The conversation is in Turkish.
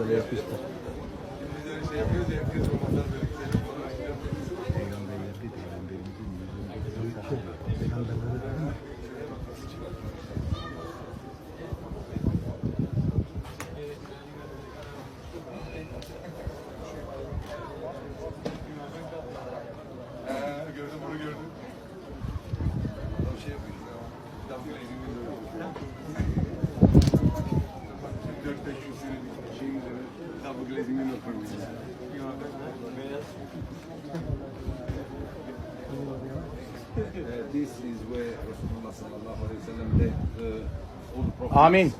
Böyle yapıştır. Şey yapıyoruz ya, yapıyoruz. Olmazlar böyle güzel. Gördüm, bunu gördüm. Adam şey yapıyor işte. Double glazing window. 4-5 senelik şeyin üzerine double glazing window koymuş. This is where Rasulullah sallallahu aleyhi ve sellem led all the prophets. Amin.